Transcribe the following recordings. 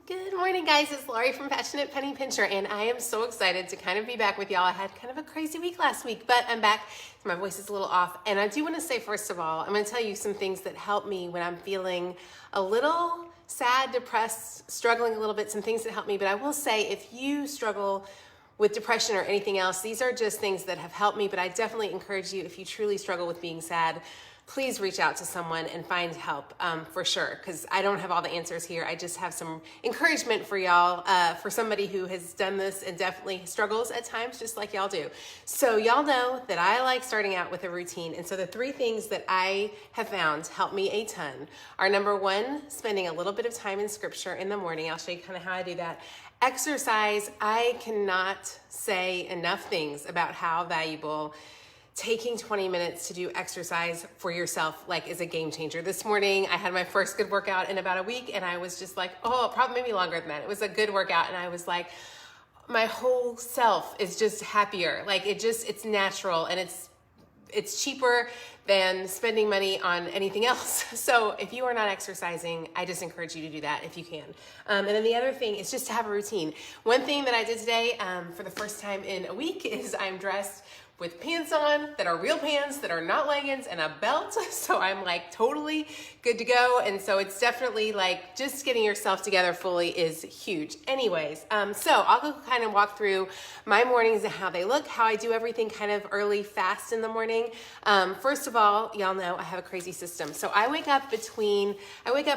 Good morning, guys. It's Laurie from Passionate Penny Pincher, and I am so excited to kind of be back with y'all. I had kind of a crazy week last week, but I'm back. My voice is a little off, and I do want to say, first of all, I'm going to tell you some things that help me when I'm feeling a little sad, depressed, struggling a little bit, some things that help me. But I will say, if you struggle with depression or anything else, these are just things that have helped me, but I definitely encourage you, if you truly struggle with being sad, please reach out to someone and find help for sure, because I don't have all the answers here. I just have some encouragement for y'all, for somebody who has done this and definitely struggles at times, just like y'all do. So y'all know that I like starting out with a routine. And so the three things that I have found help me a ton are, number one, spending a little bit of time in scripture in the morning. I'll show you kind of how I do that. Exercise, I cannot say enough things about how valuable taking 20 minutes to do exercise for yourself is a game changer. This morning, I had my first good workout in about a week, and I was just like, oh, probably maybe longer than that. It was a good workout, and I was like, my whole self is just happier. It's natural, and it's cheaper than spending money on anything else. So if you are not exercising, I just encourage you to do that if you can. And then the other thing is just to have a routine. One thing that I did today for the first time in a week is I'm dressed with pants on that are real pants, that are not leggings, and a belt. So I'm totally good to go. And so it's definitely just getting yourself together fully is huge. Anyways, so I'll go kind of walk through my mornings and how they look, how I do everything kind of early, fast in the morning. First of all, y'all know I have a crazy system. So I wake up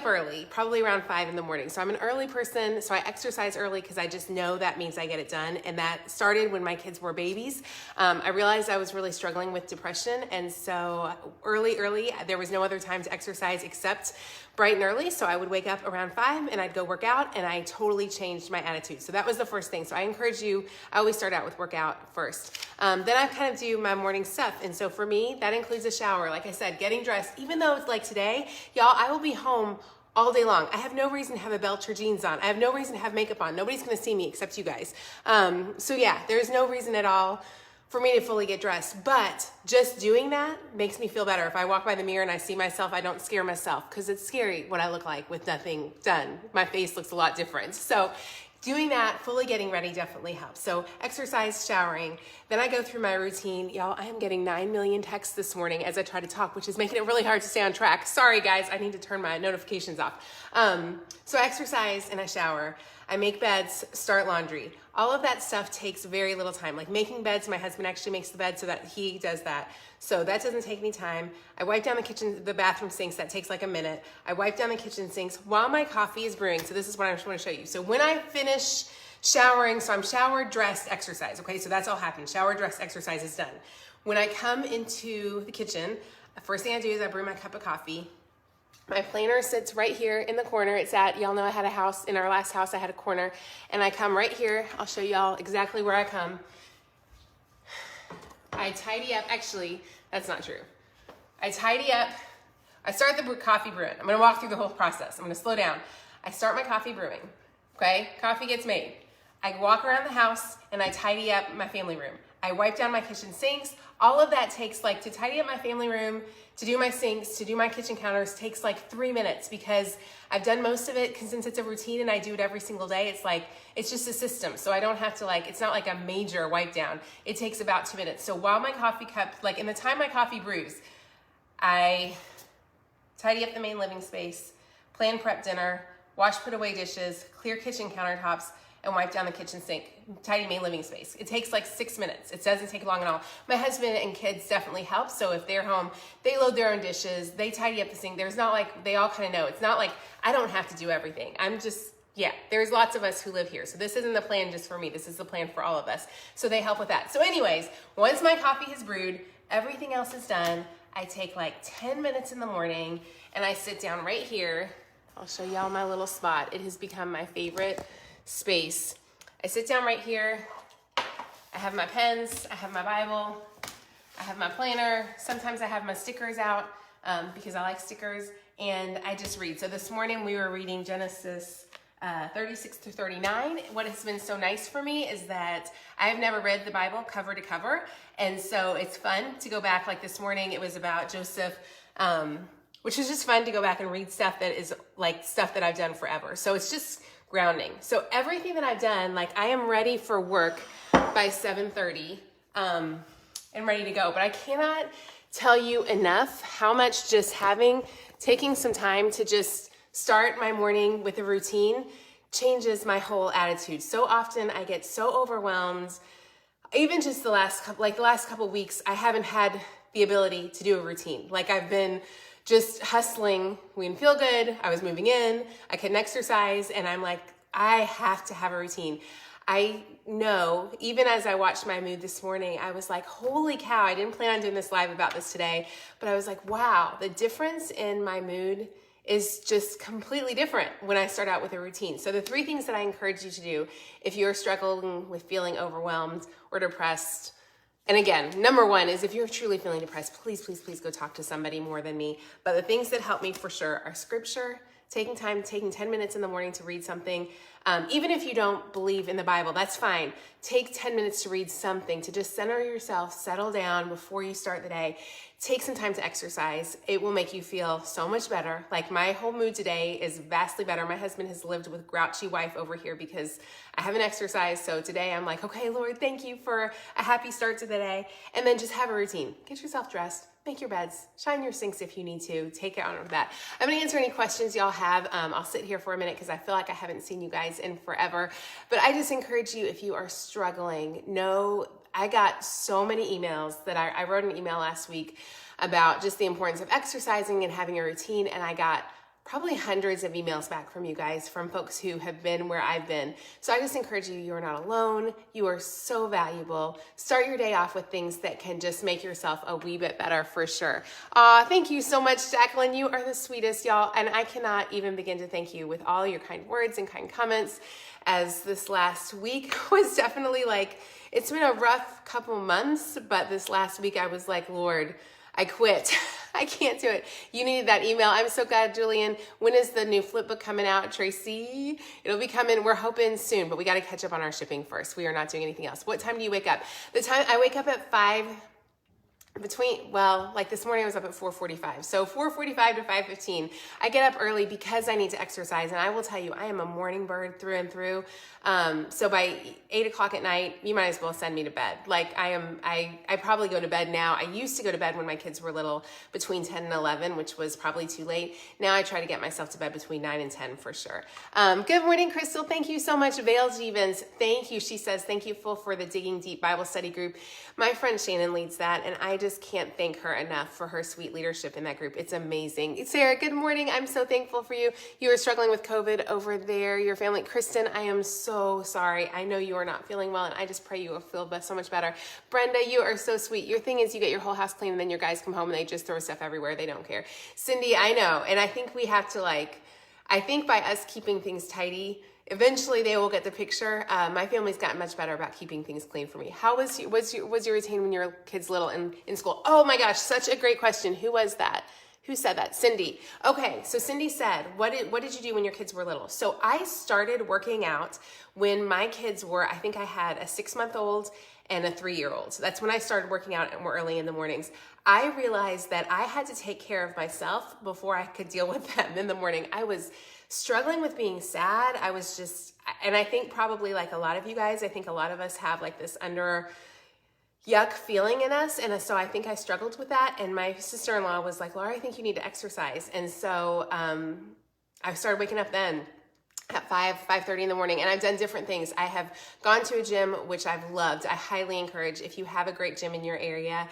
early, probably around 5 in the morning. So I'm an early person. So I exercise early because I just know that means I get it done. And that started when my kids were babies. I realized I was really struggling with depression, and so early, there was no other time to exercise except bright and early. So I would wake up around 5 and I'd go work out, and I totally changed my attitude. So that was the first thing. So I encourage you, I always start out with workout first. Then I kind of do my morning stuff. And so for me, that includes a shower. Like I said, getting dressed, even though it's like today, y'all, I will be home all day long. I have no reason to have a belt or jeans on. I have no reason to have makeup on. Nobody's going to see me except you guys. So yeah, there's no reason at all for me to fully get dressed, but just doing that makes me feel better. If I walk by the mirror and I see myself, I don't scare myself, because it's scary what I look like with nothing done. My face looks a lot different. So doing that, fully getting ready definitely helps. So exercise, showering, then I go through my routine. Y'all, I am getting 9 million texts this morning as I try to talk, which is making it really hard to stay on track. Sorry guys, I need to turn my notifications off. So I exercise and I shower. I make beds, start laundry. All of that stuff takes very little time. Like making beds, my husband actually makes the bed so that he does that. So that doesn't take any time. I wipe down the bathroom sinks. That takes like a minute. I wipe down the kitchen sinks while my coffee is brewing. So this is what I just want to show you. So when I finish showering, so I'm showered, dressed, exercise. Okay, so that's all happened. Shower, dressed, exercise is done. When I come into the kitchen, the first thing I do is I brew my cup of coffee. My planner sits right here in the corner. Y'all know I had a house, in our last house I had a corner, and I come right here. I'll show y'all exactly where I come. I tidy up, actually, that's not true. I tidy up, I start the coffee brewing. I'm gonna walk through the whole process. I'm gonna slow down. I start my coffee brewing, okay? Coffee gets made. I walk around the house and I tidy up my family room. I wipe down my kitchen sinks. All of that takes to tidy up my family room, to do my sinks, to do my kitchen counters, takes 3 minutes, because I've done most of it, since it's a routine and I do it every single day. It's just a system. So I don't have to it's not like a major wipe down. It takes about 2 minutes. So while my coffee cup, in the time my coffee brews, I tidy up the main living space, plan prep dinner, wash, put away dishes, clear kitchen countertops, and wipe down the kitchen sink, tidy main living space. It takes 6 minutes. It doesn't take long at all. My husband and kids definitely help. So if they're home, they load their own dishes, they tidy up the sink. There's not they all kind of know. It's not I don't have to do everything. There's lots of us who live here. So this isn't the plan just for me. This is the plan for all of us. So they help with that. So anyways, once my coffee has brewed, everything else is done. I take 10 minutes in the morning and I sit down right here. I'll show y'all my little spot. It has become my favorite space. I sit down right here. I have my pens, I have my Bible, I have my planner. Sometimes I have my stickers out because I like stickers, and I just read. So this morning we were reading Genesis 36 through 39. What has been so nice for me is that I've never read the Bible cover to cover, and so it's fun to go back. This morning it was about Joseph, which is just fun to go back and read stuff that is stuff that I've done forever. So it's just grounding. So everything that I've done, like I am ready for work by 7:30 and ready to go. But I cannot tell you enough how much just taking some time to just start my morning with a routine changes my whole attitude. So often I get so overwhelmed. Even just the last couple weeks, I haven't had the ability to do a routine. Like I've been just hustling. We didn't feel good. I was moving in. I couldn't exercise. And I'm like, I have to have a routine. I know, even as I watched my mood this morning, I was like, holy cow, I didn't plan on doing this live about this today. But I was like, wow, the difference in my mood is just completely different when I start out with a routine. So the 3 things that I encourage you to do if you're struggling with feeling overwhelmed or depressed, and again, number 1 is if you're truly feeling depressed, please go talk to somebody more than me. But the things that help me for sure are scripture, taking 10 minutes in the morning to read something. Even if you don't believe in the Bible, that's fine. Take 10 minutes to read something, to just center yourself, settle down before you start the day. Take some time to exercise. It will make you feel so much better. Like my whole mood today is vastly better. My husband has lived with grouchy wife over here because I haven't exercised. So today I'm like, okay, Lord, thank you for a happy start to the day. And then just have a routine. Get yourself dressed. Make your beds, shine your sinks if you need to, take it on with that. I'm gonna answer any questions y'all have. I'll sit here for a minute because I feel like I haven't seen you guys in forever. But I just encourage you, if you are struggling, I got so many emails that I wrote an email last week about just the importance of exercising and having a routine. And I got probably hundreds of emails back from you guys, from folks who have been where I've been. So I just encourage you, you are not alone. You are so valuable. Start your day off with things that can just make yourself a wee bit better for sure. Thank you so much, Jacqueline. You are the sweetest, y'all. And I cannot even begin to thank you with all your kind words and kind comments, as this last week was definitely it's been a rough couple months, but this last week I was like, Lord, I quit. I can't do it. You needed that email. I'm so glad, Julian. When is the new flip book coming out, Tracy? It'll be coming. We're hoping soon, but we got to catch up on our shipping first. We are not doing anything else. What time do you wake up? The time I wake up at 5. This morning I was up at 4:45. So 4:45 to 5:15. I get up early because I need to exercise. And I will tell you, I am a morning bird through and through. So by 8 o'clock at night, you might as well send me to bed. I probably go to bed now. I used to go to bed when my kids were little between 10 and 11, which was probably too late. Now I try to get myself to bed between 9 and 10 for sure. Good morning, Crystal. Thank you so much. Vail Jevons, thank you. She says, thank you for the Digging Deep Bible study group. My friend Shannon leads that, and I just can't thank her enough for her sweet leadership in that group. It's amazing. Sarah, good morning. I'm so thankful for you. You are struggling with COVID over there, your family. Kristen, I am so sorry. I know you are not feeling well, and I just pray you will feel so much better. Brenda, you are so sweet. Your thing is you get your whole house clean, and then your guys come home and they just throw stuff everywhere. They don't care. Cindy, I know, and I think we have to I think by us keeping things tidy, eventually they will get the picture. My family's gotten much better about keeping things clean for me. How was your routine when your kids little in school? Oh my gosh, such a great question. Who was that? Who said that? Cindy. Okay, so Cindy said, what did you do when your kids were little? So I started working out when my kids were, I think I had a 6-month-old and a 3-year-old. So that's when I started working out more early in the mornings. I realized that I had to take care of myself before I could deal with them in the morning. I was struggling with being sad. I was just, and I think probably like a lot of you guys, I think a lot of us have this yuck feeling in us. And so I think I struggled with that. And my sister-in-law was like, Laura, I think you need to exercise. And so I started waking up then at 5:30 in the morning. And I've done different things. I have gone to a gym, which I've loved. I highly encourage, if you have a great gym in your area,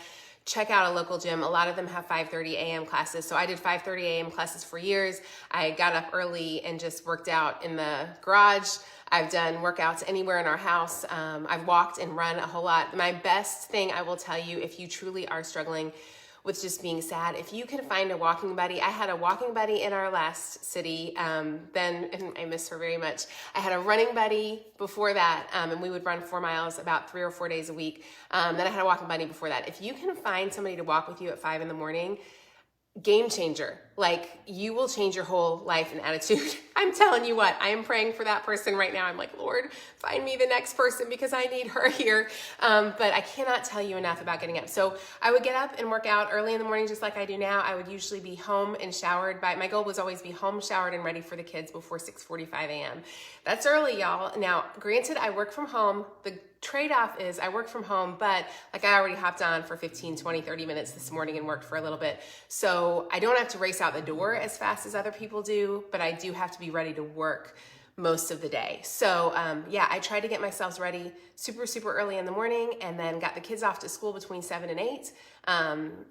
check out a local gym. A lot of them have 5:30 a.m. classes. So I did 5:30 a.m. classes for years. I got up early and just worked out in the garage. I've done workouts anywhere in our house. I've walked and run a whole lot. My best thing I will tell you, if you truly are struggling with just being sad, if you can find a walking buddy. I had a walking buddy in our last city, then, and I miss her very much. I had a running buddy before that, and we would run 4 miles about 3 or 4 days a week. Then I had a walking buddy before that. If you can find somebody to walk with you at 5 in the morning, game changer. like you will change your whole life and attitude. I'm telling you what, I am praying for that person right now. I'm like, Lord, find me the next person because I need her here. But I cannot tell you enough about getting up. So I would get up and work out early in the morning, just like I do now. I would usually be home and showered my goal was always be home, showered, and ready for the kids before 6:45 a.m. That's early, y'all. Now, granted, I work from home. The trade-off is I work from home, but like I already hopped on for 15, 20, 30 minutes this morning and worked for a little bit. So I don't have to race out the door as fast as other people do, but I do have to be ready to work most of the day. So yeah, I tried to get myself ready super early in the morning and then got the kids off to school between 7 and 8.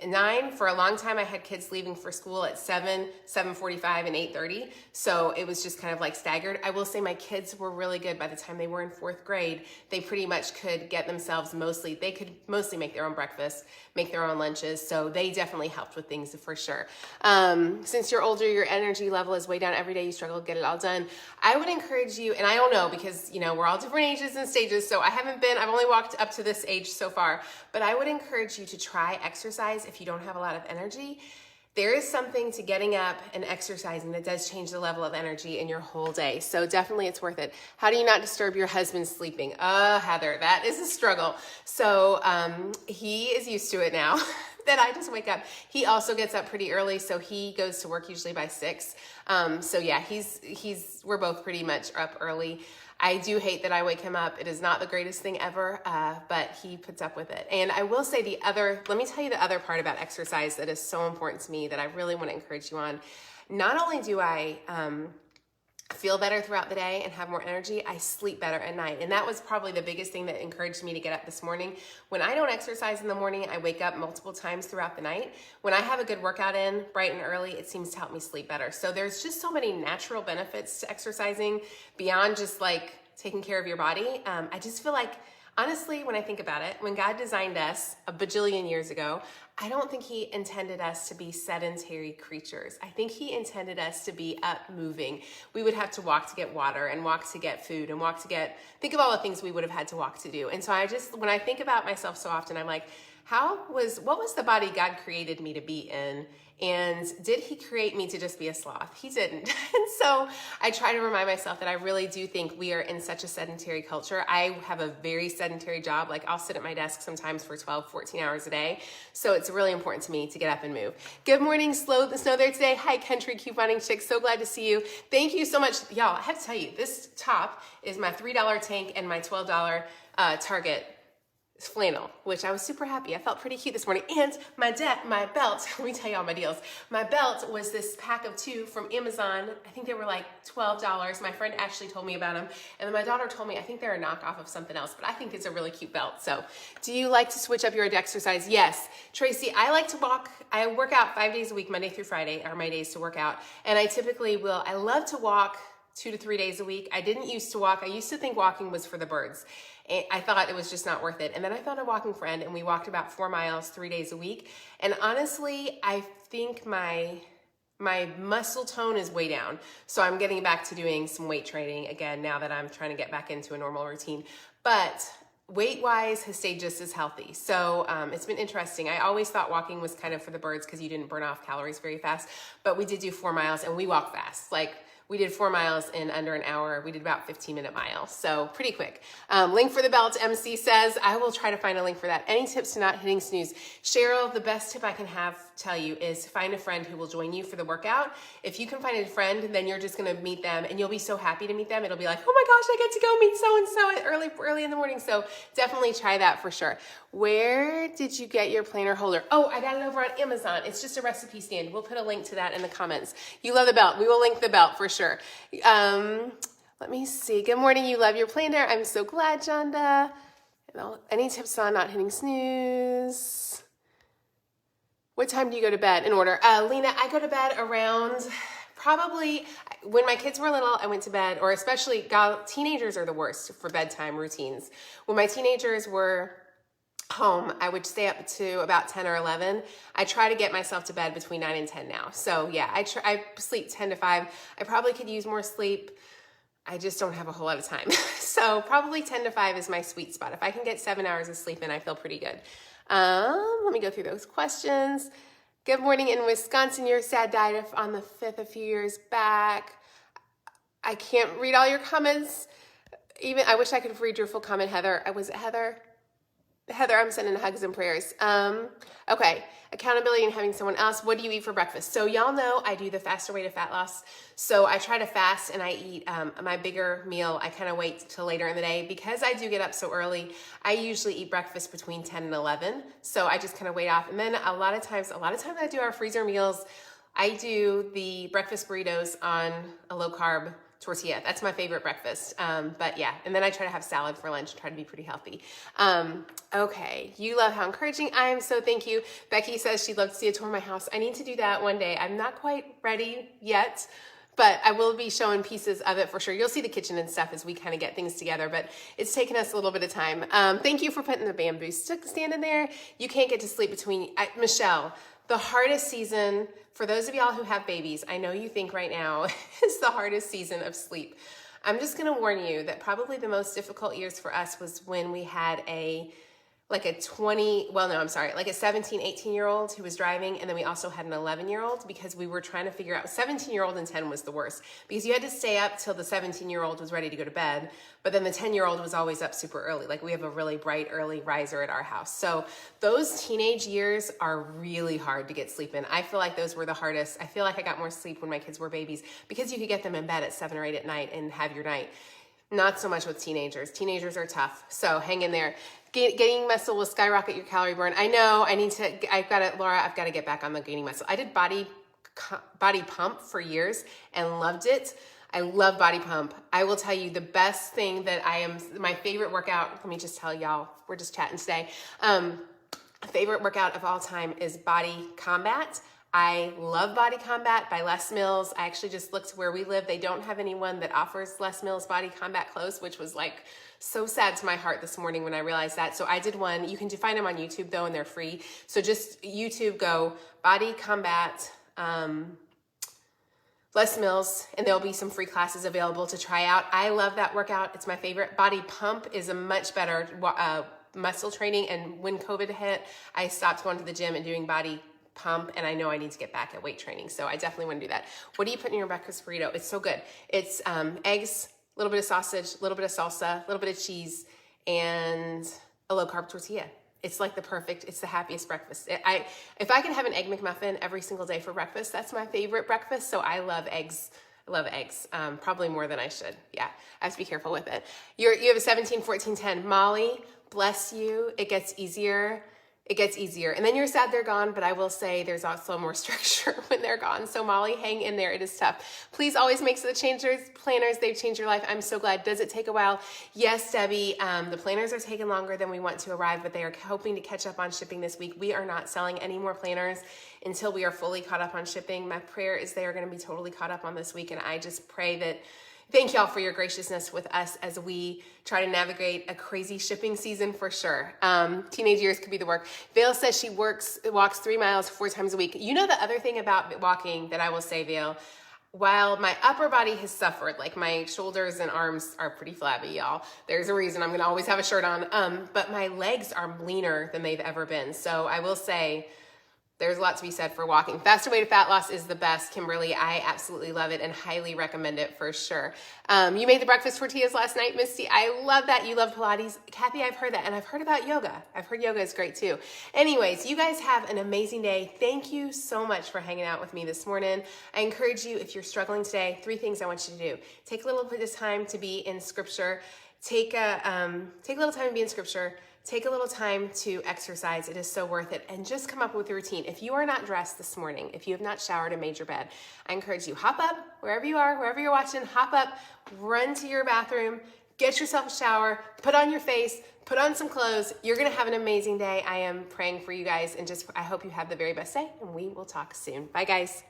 9, for a long time, I had kids leaving for school at 7, 7:45, and 8:30. So it was just kind of like staggered. I will say my kids were really good by the time they were in 4th grade. They pretty much could get themselves they could mostly make their own breakfast, make their own lunches. So they definitely helped with things for sure. Since you're older, your energy level is way down every day. You struggle to get it all done. I would encourage you, and I don't know because, you know, we're all different ages and stages. So I've only walked up to this age so far, but I would encourage you to try exercise if you don't have a lot of energy. There is something to getting up and exercising that does change the level of energy in your whole day. So definitely it's worth it. How do you not disturb your husband sleeping? Heather, that is a struggle. So he is used to it now that I just wake up. He also gets up pretty early, so he goes to work usually by 6. So yeah, we're both pretty much up early. I do hate that I wake him up. It is not the greatest thing ever, but he puts up with it. And I will say let me tell you the other part about exercise that is so important to me that I really want to encourage you on. Not only do I feel better throughout the day and have more energy, I sleep better at night. And that was probably the biggest thing that encouraged me to get up this morning. When I don't exercise in the morning, I wake up multiple times throughout the night. When I have a good workout in bright and early, it seems to help me sleep better. So there's just so many natural benefits to exercising beyond just like taking care of your body. I just feel like, honestly, when I think about it, when God designed us a bajillion years ago, I don't think he intended us to be sedentary creatures. I think he intended us to be up moving. We would have to walk to get water and walk to get food and think of all the things we would have had to walk to do. And so when I think about myself so often, I'm like, what was the body God created me to be in? And did he create me to just be a sloth? He didn't. And so I try to remind myself that I really do think we are in such a sedentary culture. I have a very sedentary job. Like I'll sit at my desk sometimes for 12, 14 hours a day. So it's really important to me to get up and move. Good morning, Snow there today. Hi, Country Couponing Chick. So glad to see you. Thank you so much. Y'all, I have to tell you, this top is my $3 tank and my $12 Target flannel, which I was super happy. I felt pretty cute this morning. And my belt, let me tell you all my deals. My belt was this pack of 2 from Amazon. I think they were like $12. My friend Ashley told me about them. And then my daughter told me, I think they're a knockoff of something else, but I think it's a really cute belt. So do you like to switch up your exercise? Yes. Tracy, I like to walk. I work out 5 days a week, Monday through Friday are my days to work out. And I love to walk 2 to 3 days a week. I didn't used to walk. I used to think walking was for the birds. I thought it was just not worth it. And then I found a walking friend and we walked about 4 miles 3 days a week. And honestly, I think my muscle tone is way down. So I'm getting back to doing some weight training again now that I'm trying to get back into a normal routine. But weight-wise has stayed just as healthy. So it's been interesting. I always thought walking was kind of for the birds because you didn't burn off calories very fast. But we did do 4 miles and we walk fast. Like we did 4 miles in under an hour. We did about 15-minute miles, so pretty quick. Link for the belt, MC says. I will try to find a link for that. Any tips to not hitting snooze? Cheryl, the best tip I can tell you is find a friend who will join you for the workout. If you can find a friend, then you're just gonna meet them and you'll be so happy to meet them. It'll be like, oh my gosh, I get to go meet so-and-so early in the morning. So definitely try that for sure. Where did you get your planner holder? Oh, I got it over on Amazon. It's just a recipe stand. We'll put a link to that in the comments. You love the belt. We will link the belt for sure. Let me see. Good morning. You love your planner. I'm so glad, Jonda. Any tips on not hitting snooze? What time do you go to bed in order? Lena, I go to bed around probably when my kids were little, I went to bed, or especially teenagers are the worst for bedtime routines. When my teenagers were home, I would stay up to about 10 or 11. I try to get myself to bed between 9 and 10 now. So yeah, I sleep 10 to 5. I probably could use more sleep. I just don't have a whole lot of time. So probably 10 to 5 is my sweet spot. If I can get 7 hours of sleep in, I feel pretty good. Let me go through those questions. Good morning in Wisconsin. Your sad died on the 5th a few years back. I can't read all your comments. Even I wish I could read your full comment, Heather. Was it Heather? Heather, I'm sending hugs and prayers. Okay, accountability and having someone else. What do you eat for breakfast? So y'all know I do the faster way to fat loss. So I try to fast and I eat my bigger meal. I kind of wait till later in the day because I do get up so early. I usually eat breakfast between 10 and 11. So I just kind of wait off. And then a lot of times I do our freezer meals. I do the breakfast burritos on a low carb tortilla. That's my favorite breakfast. But yeah, and then I try to have salad for lunch, try to be pretty healthy. Okay, you love how encouraging I am, so thank you. Becky says she'd love to see a tour of my house. I need to do that one day. I'm not quite ready yet, but I will be showing pieces of it for sure. You'll see the kitchen and stuff as we kind of get things together, but it's taken us a little bit of time. Thank you for putting the bamboo stick stand in there. You can't get to sleep between, Michelle, the hardest season, for those of y'all who have babies, I know you think right now is the hardest season of sleep. I'm just gonna warn you that probably the most difficult years for us was when we had like a 17, 18-year-old who was driving, and then we also had an 11-year-old because we were trying to figure out, 17-year-old and 10 was the worst because you had to stay up till the 17-year-old was ready to go to bed, but then the 10-year-old was always up super early. Like we have a really bright early riser at our house. So those teenage years are really hard to get sleep in. I feel like those were the hardest. I feel like I got more sleep when my kids were babies because you could get them in bed at 7 or 8 at night and have your night. Not so much with teenagers. Teenagers are tough, so hang in there. Gaining muscle will skyrocket your calorie burn. I know, Laura, I've got to get back on the gaining muscle. I did body pump for years and loved it. I love body pump. I will tell you the best thing my favorite workout, let me just tell y'all, we're just chatting today. Favorite workout of all time is Body Combat. I love Body Combat by Les Mills. I actually just looked where we live. They don't have anyone that offers Les Mills Body Combat clothes, which was like so sad to my heart this morning when I realized that. So I did one. You can find them on YouTube though, and they're free. So just YouTube, go Body Combat, Les Mills, and there'll be some free classes available to try out. I love that workout. It's my favorite. Body Pump is a much better muscle training. And when COVID hit, I stopped going to the gym and doing Body Pump, and I know I need to get back at weight training, so I definitely want to do that. What do you put in your breakfast burrito? It's so good. It's eggs, a little bit of sausage, a little bit of salsa, a little bit of cheese, and a low carb tortilla. It's like it's the happiest breakfast. If I could have an egg McMuffin every single day for breakfast, that's my favorite breakfast, so I love eggs. I love eggs, probably more than I should. Yeah, I have to be careful with it. You have a 17, 14, 10. Molly, bless you. It gets easier. It gets easier. And then you're sad they're gone, but I will say there's also more structure when they're gone. So Molly, hang in there. It is tough. Please always make the planners. They've changed your life. I'm so glad. Does it take a while? Yes, Debbie. The planners are taking longer than we want to arrive, but they are hoping to catch up on shipping this week. We are not selling any more planners until we are fully caught up on shipping. My prayer is they are going to be totally caught up on this week. And I just pray that thank y'all for your graciousness with us as we try to navigate a crazy shipping season for sure. Teenage years could be the work. Vale says she walks 3 miles 4 times a week. You know the other thing about walking that I will say, Vale, while my upper body has suffered, like my shoulders and arms are pretty flabby, y'all. There's a reason I'm gonna always have a shirt on, but my legs are leaner than they've ever been. So I will say, there's a lot to be said for walking. Faster way to fat loss is the best, Kimberly. I absolutely love it and highly recommend it for sure. You made the breakfast tortillas last night, Misty. I love that. You love Pilates. Kathy, I've heard that. And I've heard about yoga. I've heard yoga is great too. Anyways, you guys have an amazing day. Thank you so much for hanging out with me this morning. I encourage you, if you're struggling today, 3 things I want you to do. Take a little bit of time to be in scripture. Take a little time to be in scripture. Take a little time to exercise. It is so worth it. And just come up with a routine. If you are not dressed this morning, if you have not showered and made your bed, I encourage you, hop up, wherever you are, wherever you're watching, hop up, run to your bathroom, get yourself a shower, put on your face, put on some clothes. You're going to have an amazing day. I am praying for you guys, and I hope you have the very best day, and we will talk soon. Bye, guys.